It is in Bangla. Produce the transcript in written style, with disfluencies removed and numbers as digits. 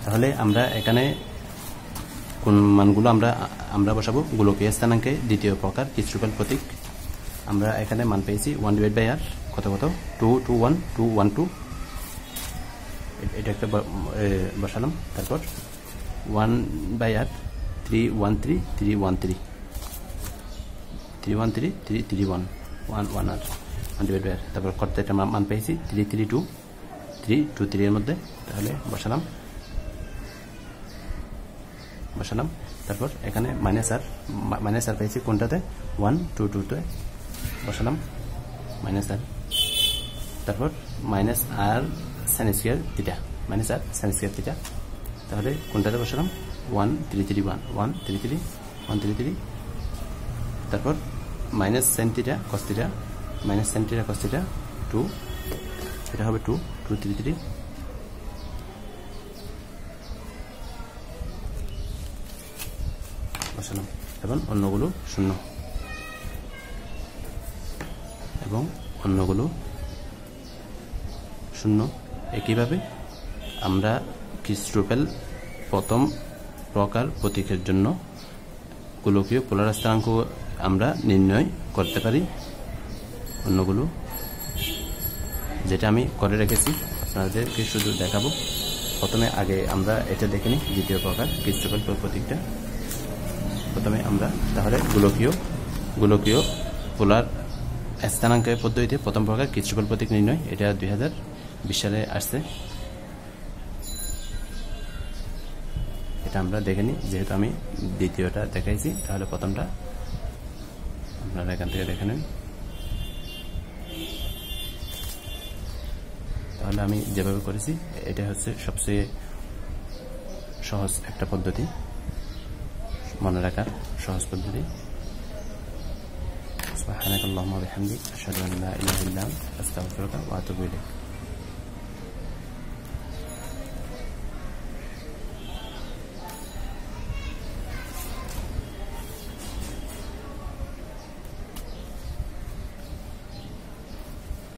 তাহলে আমরা এখানে কোন মানগুলো আমরা বসাবো গোলকীয় স্থানাঙ্কে দ্বিতীয় প্রকার কিস্রুপেল প্রতীক। আমরা এখানে মান পেয়েছি 1/r কত 2 2 1 2 1 2, এটা একটা বসালাম। তারপর 1/r 3 1 3 3 1 3 3 1 3 3 3 1 1 1 r 1/r। তারপর করতে একটা মান পেয়েছি 3 3 2 3 2 3 এর মধ্যে, তাহলে বসালাম। তারপর এখানে মাইনাস আর পেয়েছি কোনটাতে 1 2 2 তে বসালাম -r। তারপর -r sin square theta, -r sin square theta, তাহলে কোনটাতে বসালাম 1 3 3 1 1 3 3 1 3 3। তারপর sin theta cos theta, sin theta cos theta 2, এটা হবে 2 2 3 3। বসালাম এবং অন্যগুলো শূন্য এবং অন্যগুলো শূন্য। একইভাবে আমরা কিস্রুপেল প্রথম প্রকার প্রতীকের জন্য গোলকীয় পোলার স্থানাঙ্ক আমরা নির্ণয় করতে পারি। অন্যগুলো যেটা আমি করে রেখেছি আপনাদেরকে শুধু দেখাবো। প্রথমে আগে আমরা এটা দেখে নিই দ্বিতীয় প্রকার কিস্রুপেল প্রতীকটা। প্রথমে আমরা তাহলে গোলকীয় পোলার স্থানাঙ্কের পদ্ধতিতে প্রথম প্রকার কিস্রুপেল প্রতীক নির্ণয়, এটা 2020 সালে আসছে। এটা আমরা দেখে নিই, যেহেতু আমি দ্বিতীয়টা দেখাইছি তাহলে প্রথমটা আপনারা এখান থেকে দেখে নিন। তাহলে আমি যেভাবে করেছি এটা হচ্ছে সবচেয়ে সহজ একটা পদ্ধতি, মনে রাখার সহজ পদ্ধতি। সুবহানাকাল্লাহুম্মা ওয়া বিহামদিক আশহাদু আন লা ইলাহা ইল্লা আনতা আস্তাগফিরুকা ওয়া আতুবু ইলাইক।